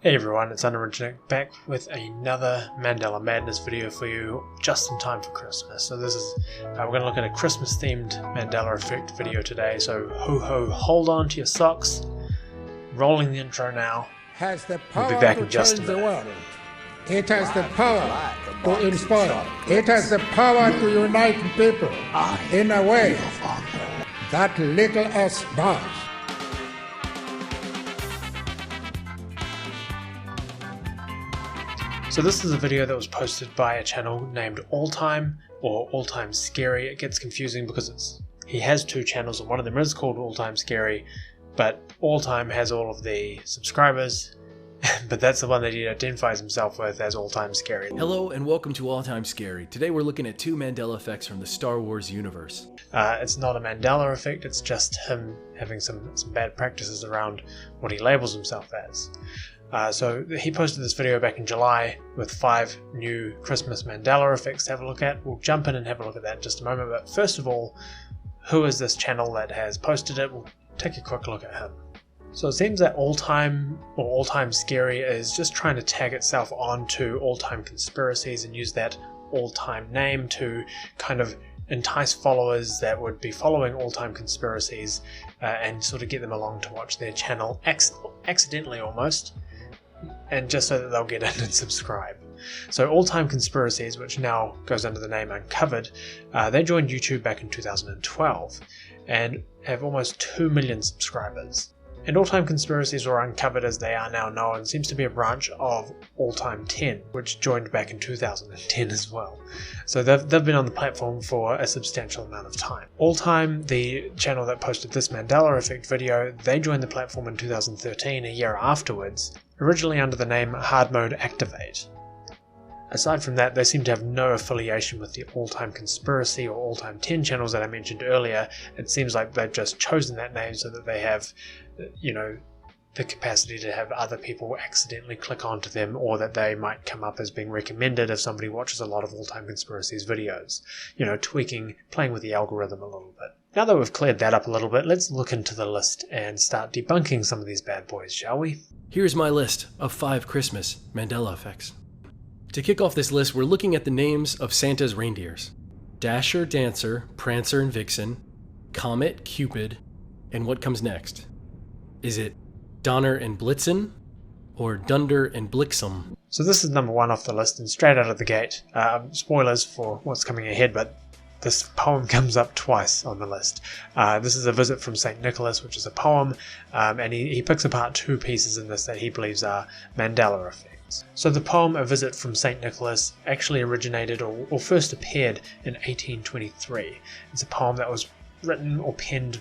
Hey everyone, it's Unoriginate back with another Mandela Madness video for you just in time for Christmas. So this is, we're going to look at a Christmas themed Mandela effect video today. So ho ho, hold on to your socks. Rolling the intro now. Has the power We'll be back to in just a change the minute. world. It has the power to inspire. It has the power to unite people in a way that little else does. So this is a video that was posted by a channel named Alltime or Alltime Scary. It gets confusing because he has two channels and one of them is called Alltime Scary, but Alltime has all of the subscribers, but that's the one that he identifies himself with as Alltime Scary. Hello and welcome to Alltime Scary. Today we're looking at two Mandela effects from the Star Wars universe. It's not a Mandela effect, it's just him having some bad practices around what he labels himself as. So he posted this video back in July with 5 new Christmas Mandela effects to have a look at. We'll jump in and have a look at that in just a moment, but first of all, who is this channel that has posted it? We'll take a quick look at him. So it seems that Alltime or Alltime Scary is just trying to tag itself onto Alltime Conspiracies and use that Alltime name to kind of entice followers that would be following Alltime Conspiracies and sort of get them along to watch their channel accidentally almost, and just so that they'll get in and subscribe. So Alltime Conspiracies, which now goes under the name Uncovered, they joined YouTube back in 2012 and have almost 2 million subscribers. And Alltime Conspiracies, or Uncovered as they are now known, seems to be a branch of Alltime 10, which joined back in 2010 as well. So they've been on the platform for a substantial amount of time. Alltime, the channel that posted this Mandela Effect video, they joined the platform in 2013, a year afterwards, originally under the name Hard Mode Activate. Aside from that, they seem to have no affiliation with the Alltime Conspiracy or Alltime 10 channels that I mentioned earlier. It seems like they've just chosen that name so that they have, the capacity to have other people accidentally click onto them, or that they might come up as being recommended if somebody watches a lot of Alltime Conspiracies videos. Tweaking, playing with the algorithm a little bit. Now that we've cleared that up a little bit, let's look into the list and start debunking some of these bad boys, shall we? Here's my list of 5 Christmas Mandela effects. To kick off this list, we're looking at the names of Santa's reindeers. Dasher, Dancer, Prancer and Vixen, Comet, Cupid, and what comes next? Is it Donner and Blitzen, or Dunder and Blixum? So this is number 1 off the list, and straight out of the gate. Spoilers for what's coming ahead, but this poem comes up twice on the list. This is A Visit from St. Nicholas, which is a poem, and he picks apart 2 pieces in this that he believes are Mandela effects. So the poem A Visit from St. Nicholas actually originated or first appeared in 1823. It's a poem that was written or penned,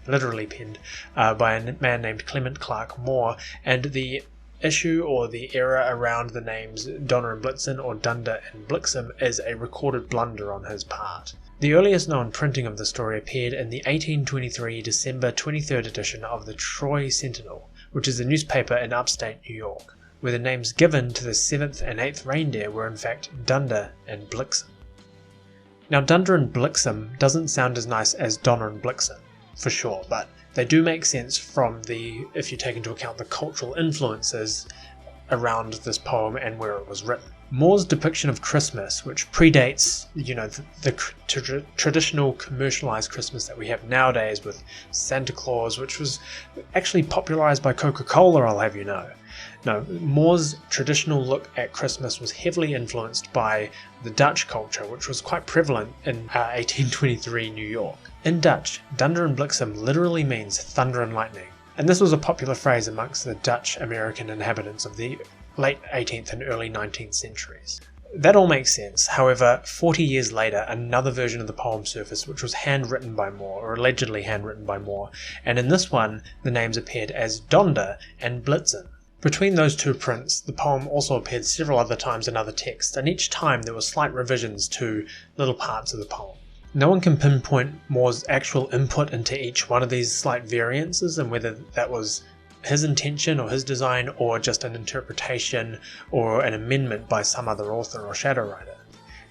literally penned, by a man named Clement Clark Moore, and the issue or the error around the names Donner and Blitzen or Dunder and Blixum is a recorded blunder on his part. The earliest known printing of the story appeared in the 1823 December 23rd edition of the Troy Sentinel, which is a newspaper in upstate New York, where the names given to the 7th and 8th reindeer were in fact Dunder and Blixum. Now Dunder and Blixum doesn't sound as nice as Donner and Blitzen, for sure, but they do make sense from if you take into account the cultural influences around this poem and where it was written. Moore's depiction of Christmas, which predates, the traditional commercialized Christmas that we have nowadays with Santa Claus, which was actually popularized by Coca-Cola, I'll have you know. No, Moore's traditional look at Christmas was heavily influenced by the Dutch culture, which was quite prevalent in 1823 New York. In Dutch, Dunder and Blixum literally means thunder and lightning, and this was a popular phrase amongst the Dutch-American inhabitants of the late 18th and early 19th centuries. That all makes sense. However, 40 years later, another version of the poem surfaced, which was handwritten by Moore, or allegedly handwritten by Moore, and in this one, the names appeared as Donder and Blitzen. Between those 2 prints, the poem also appeared several other times in other texts, and each time there were slight revisions to little parts of the poem. No one can pinpoint Moore's actual input into each one of these slight variances and whether that was his intention or his design or just an interpretation or an amendment by some other author or shadow writer.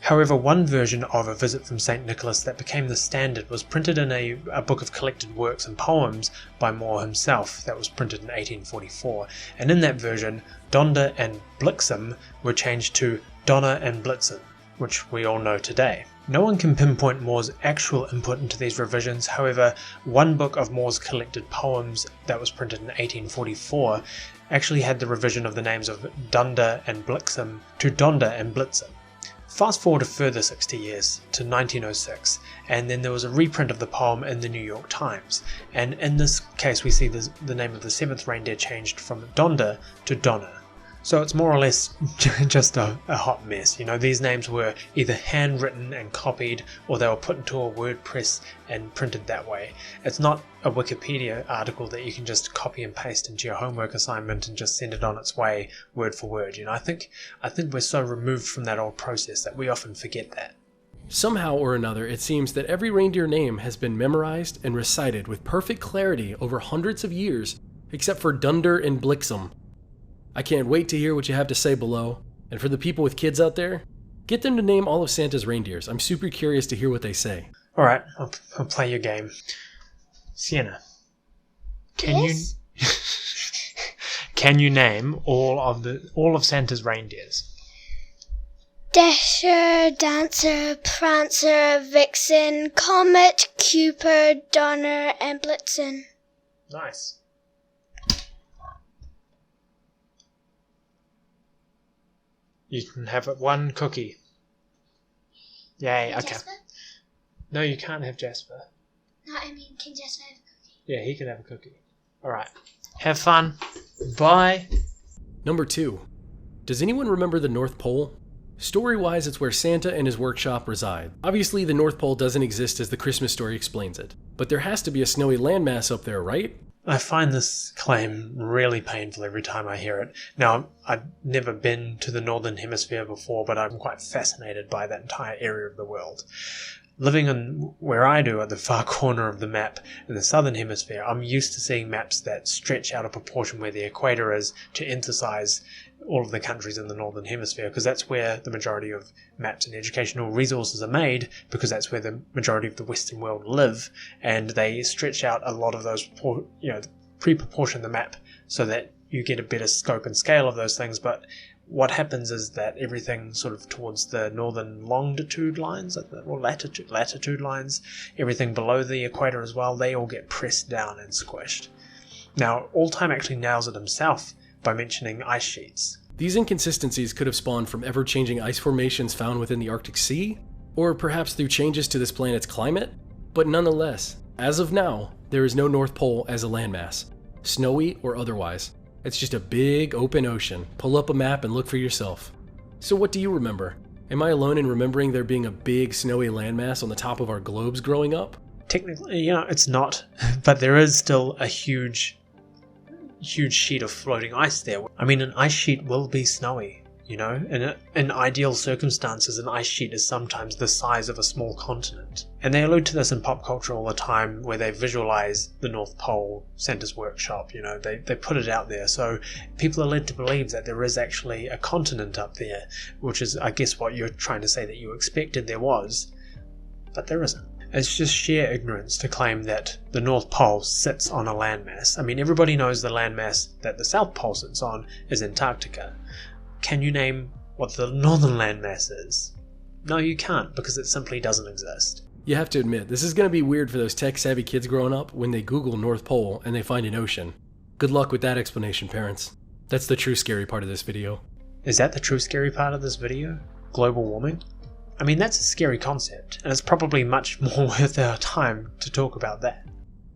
However, one version of A Visit from St. Nicholas that became the standard was printed in a book of collected works and poems by Moore himself that was printed in 1844, and in that version, Donder and Blixen were changed to Donner and Blitzen, which we all know today. No one can pinpoint Moore's actual input into these revisions. However, one book of Moore's collected poems that was printed in 1844 actually had the revision of the names of Dunder and Blixen to Donder and Blitzen. Fast forward a further 60 years to 1906, and then there was a reprint of the poem in the New York Times, and in this case we see the name of the seventh reindeer changed from Donder to Donner. So it's more or less just a hot mess. You know, these names were either handwritten and copied, or they were put into a WordPress and printed that way. It's not a Wikipedia article that you can just copy and paste into your homework assignment and just send it on its way word for word. You know, I think we're so removed from that old process that we often forget that. Somehow or another, it seems that every reindeer name has been memorized and recited with perfect clarity over hundreds of years, except for Dunder and Blixen. I can't wait to hear what you have to say below, and for the people with kids out there, get them to name all of Santa's reindeers. I'm super curious to hear what they say. Alright, I'll play your game. Sienna, can you name all of Santa's reindeers? Dasher, Dancer, Prancer, Vixen, Comet, Cupid, Donner, and Blitzen. Nice. You can have one cookie. Yay, okay. Jasper? No, you can't have Jasper. No, I mean, can Jasper have a cookie? Yeah, he can have a cookie. Alright. Have fun. Bye. Number 2. Does anyone remember the North Pole? Story-wise, it's where Santa and his workshop reside. Obviously, the North Pole doesn't exist as the Christmas story explains it, but there has to be a snowy landmass up there, right? I find this claim really painful every time I hear it. Now, I've never been to the Northern Hemisphere before, but I'm quite fascinated by that entire area of the world. Living in where I do at the far corner of the map in the Southern Hemisphere, I'm used to seeing maps that stretch out of proportion where the equator is to emphasize all of the countries in the Northern Hemisphere, because that's where the majority of maps and educational resources are made, because that's where the majority of the Western world live, and they stretch out a lot of those, pre-proportion the map so that you get a better scope and scale of those things. But what happens is that everything sort of towards the northern longitude lines, or latitude lines, everything below the equator as well, they all get pressed down and squished. Now, All-Time actually nails it himself by mentioning ice sheets. These inconsistencies could have spawned from ever-changing ice formations found within the Arctic Sea, or perhaps through changes to this planet's climate, but nonetheless, as of now, there is no North Pole as a landmass, snowy or otherwise. It's just a big open ocean. Pull up a map and look for yourself. So what do you remember? Am I alone in remembering there being a big snowy landmass on the top of our globes growing up? Technically, it's not, but there is still a huge sheet of floating ice there. I mean, an ice sheet will be snowy, in ideal circumstances, an ice sheet is sometimes the size of a small continent. And they allude to this in pop culture all the time, where they visualize the North Pole, Santa's workshop, they put it out there. So people are led to believe that there is actually a continent up there, which is, I guess, what you're trying to say that you expected there was, but there isn't. It's just sheer ignorance to claim that the North Pole sits on a landmass. I mean, everybody knows the landmass that the South Pole sits on is Antarctica. Can you name what the northern landmass is? No, you can't, because it simply doesn't exist. You have to admit, this is going to be weird for those tech-savvy kids growing up when they Google North Pole and they find an ocean. Good luck with that explanation, parents. That's the true scary part of this video. Is that the true scary part of this video? Global warming? I mean, that's a scary concept, and it's probably much more worth our time to talk about that.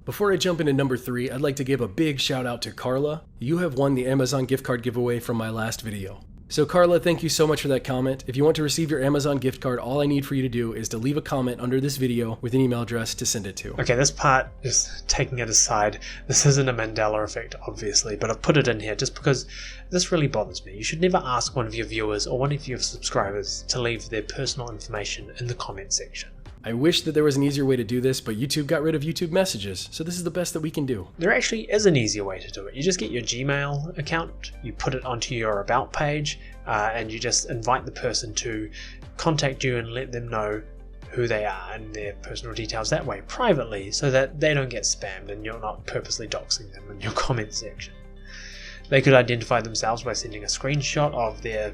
Before I jump into number 3, I'd like to give a big shout out to Carla. You have won the Amazon gift card giveaway from my last video. So Carla, thank you so much for that comment. If you want to receive your Amazon gift card, all I need for you to do is to leave a comment under this video with an email address to send it to. Okay, this part, just taking it aside, this isn't a Mandela effect, obviously, but I've put it in here just because this really bothers me. You should never ask one of your viewers or one of your subscribers to leave their personal information in the comment section. I wish that there was an easier way to do this, but YouTube got rid of YouTube messages, so this is the best that we can do. There actually is an easier way to do it. You just get your Gmail account, you put it onto your About page, and you just invite the person to contact you and let them know who they are and their personal details that way, privately, so that they don't get spammed and you're not purposely doxing them in your comment section. They could identify themselves by sending a screenshot of their,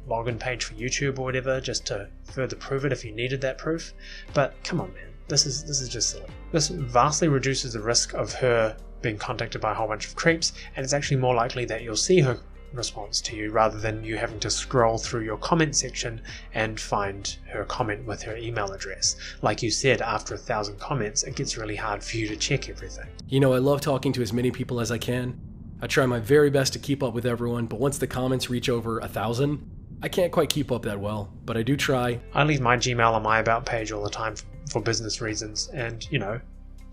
login page for YouTube or whatever, just to further prove it if you needed that proof. But come on, man, this is just silly. This vastly reduces the risk of her being contacted by a whole bunch of creeps, and it's actually more likely that you'll see her response to you rather than you having to scroll through your comment section and find her comment with her email address. Like you said, after 1,000 comments, it gets really hard for you to check everything. I love talking to as many people as I can. I try my very best to keep up with everyone, but once the comments reach over 1,000, I can't quite keep up that well, but I do try. I leave my Gmail on my About page all the time for business reasons, and,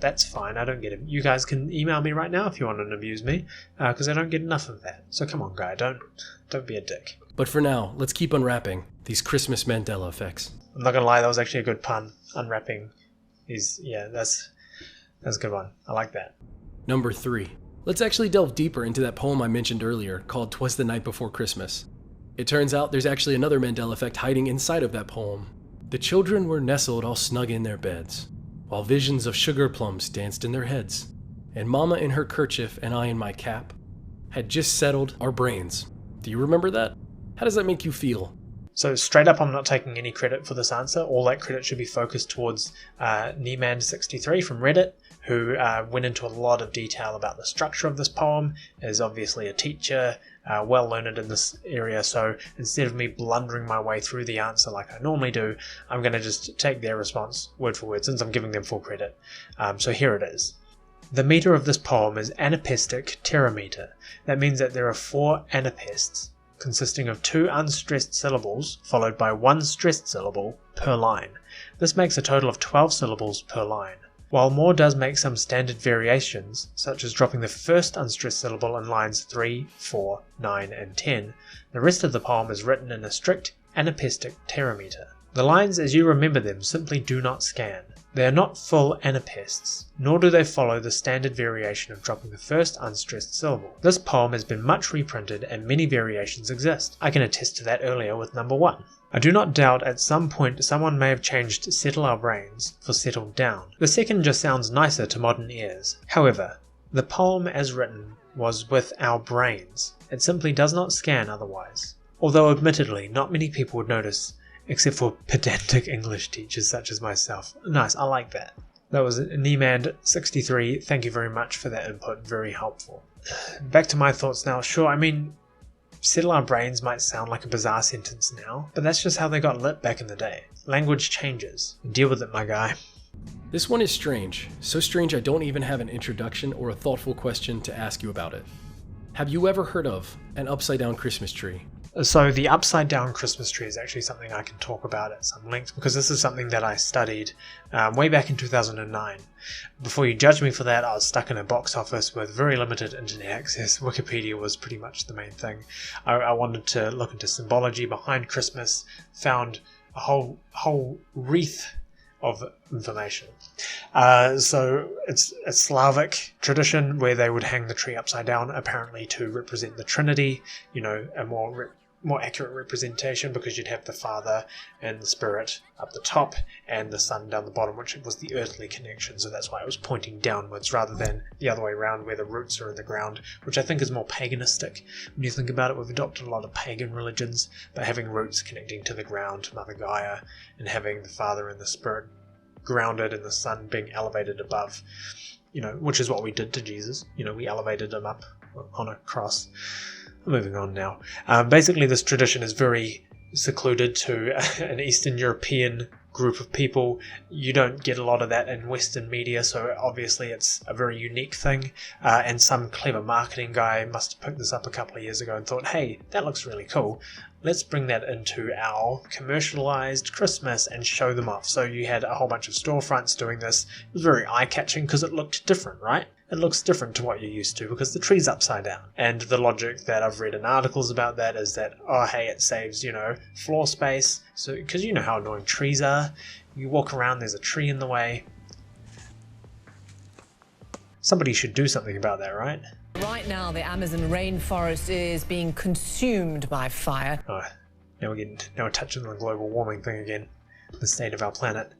that's fine. I don't get it. You guys can email me right now if you want to abuse me, because I don't get enough of that. So come on, guy, don't be a dick. But for now, let's keep unwrapping these Christmas Mandela effects. I'm not gonna lie, that was actually a good pun. Unwrapping is, that's a good one. I like that. Number 3. Let's actually delve deeper into that poem I mentioned earlier called "'Twas the Night Before Christmas." It turns out there's actually another Mandela effect hiding inside of that poem. The children were nestled all snug in their beds, while visions of sugar plums danced in their heads, and Mama in her kerchief and I in my cap had just settled our brains. Do you remember that? How does that make you feel? So straight up, I'm not taking any credit for this answer. All that credit should be focused towards Niemand63 from Reddit, who went into a lot of detail about the structure of this poem, is obviously a teacher, well learned in this area, so instead of me blundering my way through the answer like I normally do, I'm going to just take their response word for word, since I'm giving them full credit. So here it is. The meter of this poem is anapestic terameter. That means that there are 4 anapests, consisting of 2 unstressed syllables followed by 1 stressed syllable per line. This makes a total of 12 syllables per line. While Moore does make some standard variations, such as dropping the first unstressed syllable in lines 3, 4, 9, and 10, the rest of the poem is written in a strict anapestic terameter. The lines as you remember them simply do not scan. They are not full anapests, nor do they follow the standard variation of dropping the first unstressed syllable. This poem has been much reprinted and many variations exist. I can attest to that earlier with number 1. I do not doubt at some point someone may have changed "settle our brains" for "settled down." The second just sounds nicer to modern ears. However, the poem as written was with our brains. It simply does not scan otherwise. Although admittedly not many people would notice, except for pedantic English teachers such as myself. Nice, I like that. That was Niemand63. Thank you very much for that input, very helpful. Back to my thoughts now. Sure, settle our brains might sound like a bizarre sentence now, but that's just how they got lit back in the day. Language changes. Deal with it, my guy. This one is strange. So strange I don't even have an introduction or a thoughtful question to ask you about it. Have you ever heard of an upside-down Christmas tree? So the upside down Christmas tree is actually something I can talk about at some length, because this is something that I studied way back in 2009. Before you judge me for that, I was stuck in a box office with very limited internet access. Wikipedia was pretty much the main thing. I wanted to look into symbology behind Christmas, found a whole wreath of information. So it's a Slavic tradition where they would hang the tree upside down, apparently to represent the Trinity, a more accurate representation, because you'd have the Father and the Spirit up the top and the Son down the bottom, which was the earthly connection, so that's why it was pointing downwards rather than the other way around where the roots are in the ground, which I think is more paganistic. When you think about it, we've adopted a lot of pagan religions, but having roots connecting to the ground, to Mother Gaia, and having the Father and the Spirit grounded and the Son being elevated above, which is what we did to Jesus. We elevated him up on a cross. Moving on now. Basically, this tradition is very secluded to an Eastern European group of people. You don't get a lot of that in Western media, so obviously it's a very unique thing. And some clever marketing guy must have picked this up a couple of years ago and thought, hey, that looks really cool. Let's bring that into our commercialized Christmas and show them off. So you had a whole bunch of storefronts doing this. It was very eye-catching because it looked different, right? It looks different to what you're used to because the tree's upside down. And the logic that I've read in articles about that is that, it saves, floor space. So, because you know how annoying trees are. You walk around, there's a tree in the way. Somebody should do something about that, right? Right now, the Amazon rainforest is being consumed by fire. Oh, now we're touching on the global warming thing again. The state of our planet,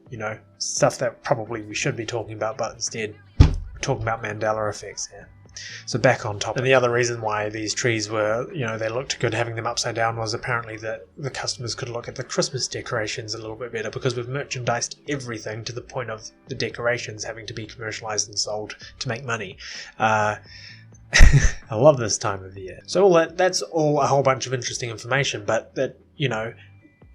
stuff that probably we should be talking about, but instead we're talking about Mandela effects here. So back on topic. And the other reason why these trees were, they looked good having them upside down was apparently that the customers could look at the Christmas decorations a little bit better, because we've merchandised everything to the point of the decorations having to be commercialized and sold to make money. I love this time of the year. So that's all a whole bunch of interesting information, but that,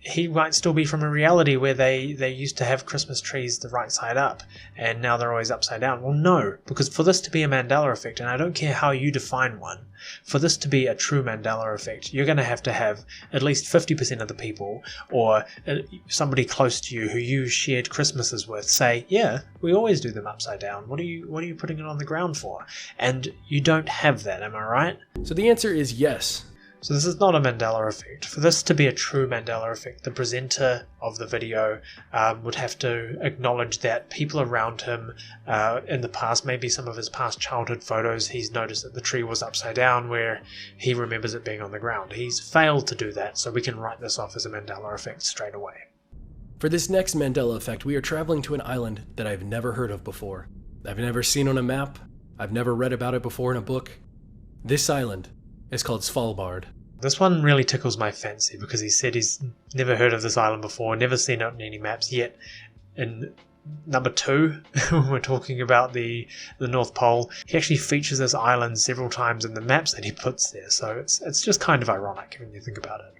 he might still be from a reality where they used to have Christmas trees the right side up, and now they're always upside down. Well, no, because for this to be a Mandela effect, and I don't care how you define one, for this to be a true Mandela effect, you're going to have at least 50% of the people, or somebody close to you who you shared Christmases with, say, yeah, we always do them upside down. What are you putting it on the ground for? And you don't have that, am I right? So the answer is yes. So this is not a Mandela effect. For this to be a true Mandela effect, the presenter of the video would have to acknowledge that people around him in the past, maybe some of his past childhood photos, he's noticed that the tree was upside down where he remembers it being on the ground. He's failed to do that, so we can write this off as a Mandela effect straight away. For this next Mandela effect, we are traveling to an island that I've never heard of before. I've never seen on a map. I've never read about it before in a book. This island is called Svalbard. This one really tickles my fancy because he said he's never heard of this island before, never seen it on any maps yet. In number 2, when we're talking about the North Pole, he actually features this island several times in the maps that he puts there, so it's just kind of ironic when you think about it.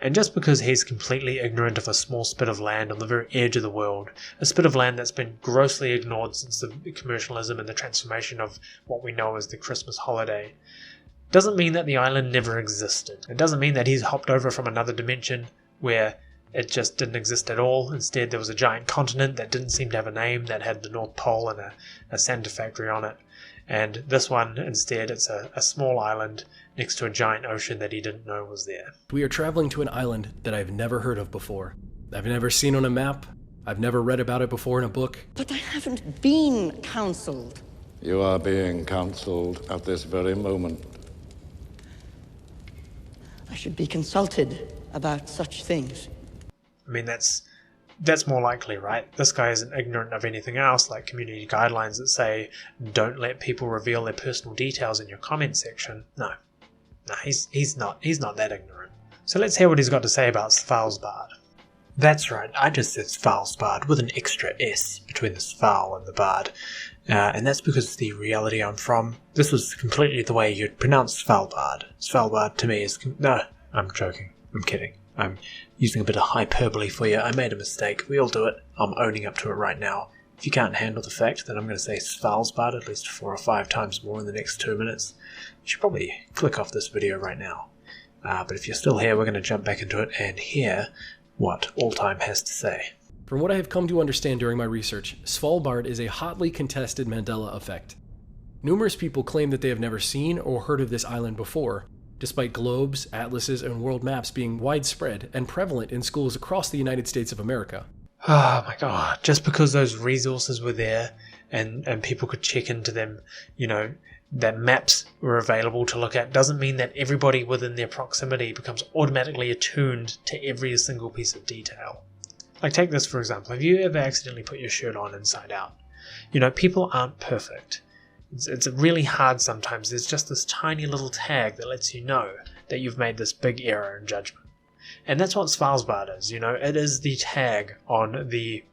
And just because he's completely ignorant of a small spit of land on the very edge of the world, a spit of land that's been grossly ignored since the commercialism and the transformation of what we know as the Christmas holiday, doesn't mean that the island never existed. It doesn't mean that he's hopped over from another dimension where it just didn't exist at all. Instead, there was a giant continent that didn't seem to have a name, that had the North Pole and a Santa factory on it. And this one, instead, it's a small island next to a giant ocean that he didn't know was there. We are traveling to an island that I've never heard of before. I've never seen on a map. I've never read about it before in a book. But I haven't been counseled. You are being counseled at this very moment. I should be consulted about such things. I mean, that's more likely, right? This guy isn't ignorant of anything else, like community guidelines that say don't let people reveal their personal details in your comment section. No, he's not that ignorant. So let's hear what he's got to say about Svalbard. That's right, I just said Svalbard with an extra S between the Sval and the Bard. And that's because the reality I'm from, this was completely the way you'd pronounce Svalbard. Svalbard to me is... No, I'm joking. I'm kidding. I'm using a bit of hyperbole for you. I made a mistake. We all do it. I'm owning up to it right now. If you can't handle the fact that I'm going to say Svalbard at least 4 or 5 times more in the next 2 minutes, you should probably click off this video right now. But if you're still here, we're going to jump back into it and hear what Alltime has to say. From what I have come to understand during my research, Svalbard is a hotly contested Mandela effect. Numerous people claim that they have never seen or heard of this island before, despite globes, atlases, and world maps being widespread and prevalent in schools across the United States of America. Oh my god, just because those resources were there and people could check into them, that maps were available to look at, doesn't mean that everybody within their proximity becomes automatically attuned to every single piece of detail. Like, take this for example. Have you ever accidentally put your shirt on inside out? People aren't perfect. It's really hard sometimes. There's just this tiny little tag that lets you know that you've made this big error in judgment. And that's what Svalbard is, It is the tag on the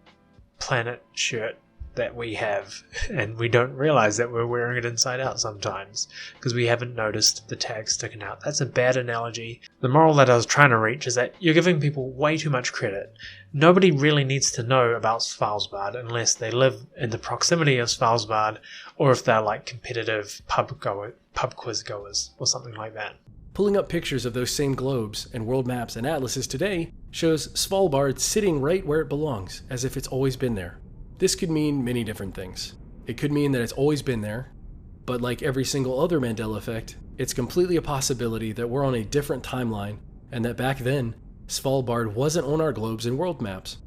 planet shirt that we have, and we don't realize that we're wearing it inside out sometimes because we haven't noticed the tag sticking out. That's a bad analogy. The moral that I was trying to reach is that you're giving people way too much credit. Nobody really needs to know about Svalbard unless they live in the proximity of Svalbard, or if they're like competitive pub quiz goers or something like that. Pulling up pictures of those same globes and world maps and atlases today shows Svalbard sitting right where it belongs, as if it's always been there. This could mean many different things. It could mean that it's always been there, but like every single other Mandela effect, it's completely a possibility that we're on a different timeline and that back then, Svalbard wasn't on our globes and world maps.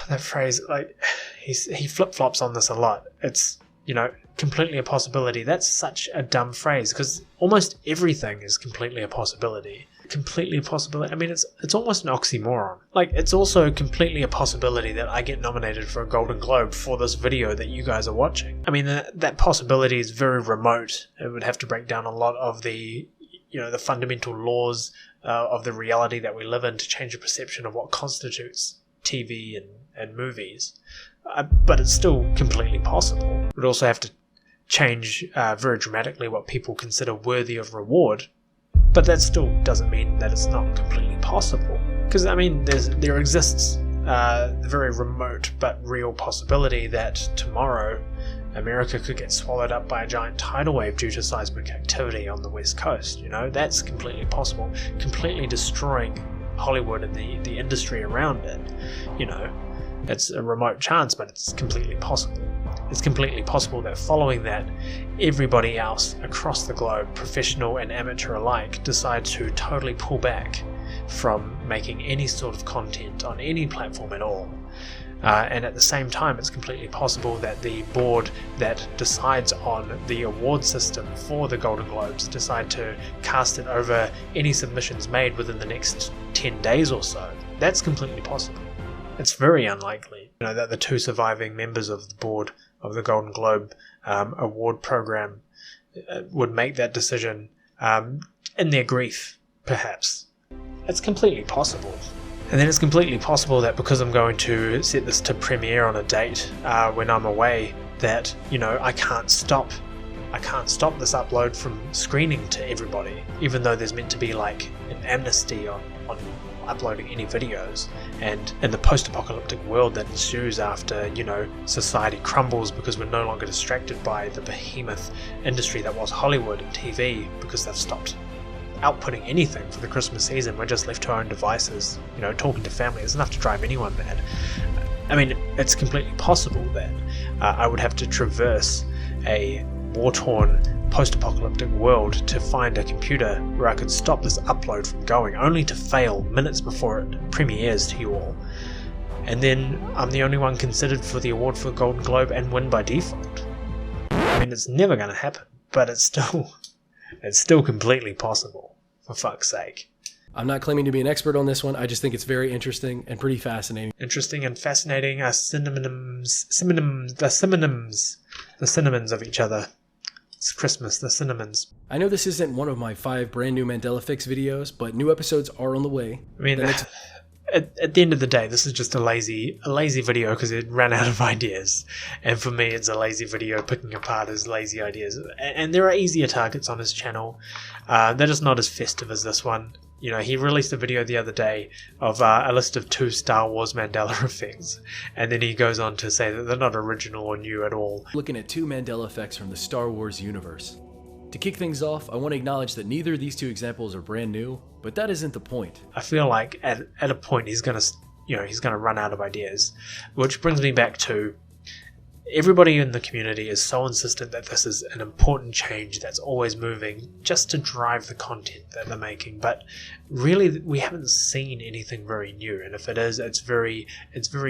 That phrase, like, he flip-flops on this a lot. It's, completely a possibility. That's such a dumb phrase, because almost everything is completely a possibility. Completely a possibility. I mean, it's almost an oxymoron. Like, it's also completely a possibility that I get nominated for a Golden Globe for this video that you guys are watching. I mean, that possibility is very remote. It would have to break down a lot of the the fundamental laws of the reality that we live in to change the perception of what constitutes TV and movies. But it's still completely possible. It would also have to change very dramatically what people consider worthy of reward. But that still doesn't mean that it's not completely possible. Because, I mean, there exists the very remote but real possibility that tomorrow America could get swallowed up by a giant tidal wave due to seismic activity on the west coast. That's completely possible. Completely destroying Hollywood and the industry around it. It's a remote chance, but it's completely possible. It's completely possible that following that, everybody else across the globe, professional and amateur alike, decide to totally pull back from making any sort of content on any platform at all. And at the same time, it's completely possible that the board that decides on the award system for the Golden Globes decide to cast it over any submissions made within the next 10 days or so. That's completely possible. It's very unlikely that the two surviving members of the board of the Golden Globe award program would make that decision in their grief, perhaps. It's completely possible. And then it's completely possible that because I'm going to set this to premiere on a date when I'm away, that I can't stop this upload from screening to everybody, even though there's meant to be like an amnesty on uploading any videos. And in the post-apocalyptic world that ensues after society crumbles because we're no longer distracted by the behemoth industry that was Hollywood and TV, because they've stopped outputting anything for the Christmas season, we're just left to our own devices, talking to family. It's enough to drive anyone mad. I mean, it's completely possible that I would have to traverse a war-torn post-apocalyptic world to find a computer where I could stop this upload from going, only to fail minutes before it premieres to you all. And then I'm the only one considered for the award for Golden Globe and win by default. I mean, it's never going to happen, but it's still completely possible, for fuck's sake. I'm not claiming to be an expert on this one. I just think it's very interesting and pretty fascinating. Interesting and fascinating are synonyms of each other. It's Christmas, the cinnamons. I know this isn't one of my 5 brand new Mandela Fix videos, but new episodes are on the way. I mean, at the end of the day, this is just a lazy video because it ran out of ideas. And for me, it's a lazy video picking apart his lazy ideas. And there are easier targets on his channel. They're just not as festive as this one. He released a video the other day of a list of 2 Star Wars Mandela effects, and then he goes on to say that they're not original or new at all. Looking at 2 Mandela effects from the Star Wars universe. To kick things off, I want to acknowledge that neither of these 2 examples are brand new, but that isn't the point. I feel like at a point he's gonna run out of ideas, which brings me back to everybody in the community is so insistent that this is an important change that's always moving just to drive the content that they're making, but really we haven't seen anything very new, and if it is, it's very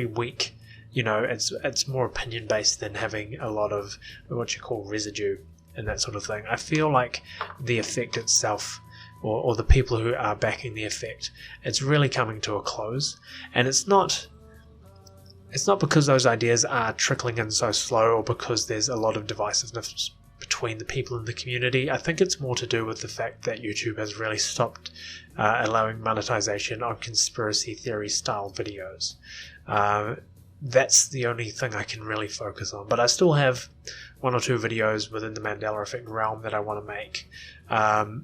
weak. It's more opinion based than having a lot of what you call residue and that sort of thing. I feel like the effect itself, or the people who are backing the effect, it's really coming to a close, and it's not because those ideas are trickling in so slow or because there's a lot of divisiveness between the people in the community. I think it's more to do with the fact that YouTube has really stopped allowing monetization on conspiracy theory style videos. That's the only thing I can really focus on, but I still have 1 or 2 videos within the Mandela Effect realm that I want to make.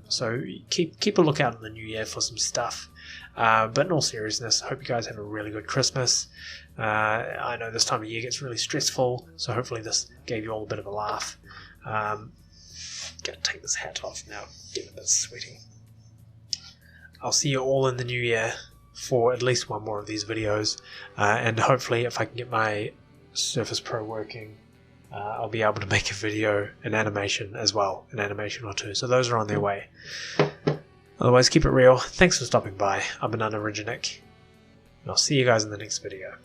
So keep a lookout in the new year for some stuff. But in all seriousness, I hope you guys have a really good Christmas. I know this time of year gets really stressful, so hopefully this gave you all a bit of a laugh. Gonna take this hat off now, getting a bit sweaty. I'll see you all in the new year for at least 1 more of these videos, and hopefully if I can get my Surface Pro working, I'll be able to make a video, an animation as well, an animation or 2, so those are on their way. Otherwise, keep it real. Thanks for stopping by. I'm Banana Originic, I'll see you guys in the next video.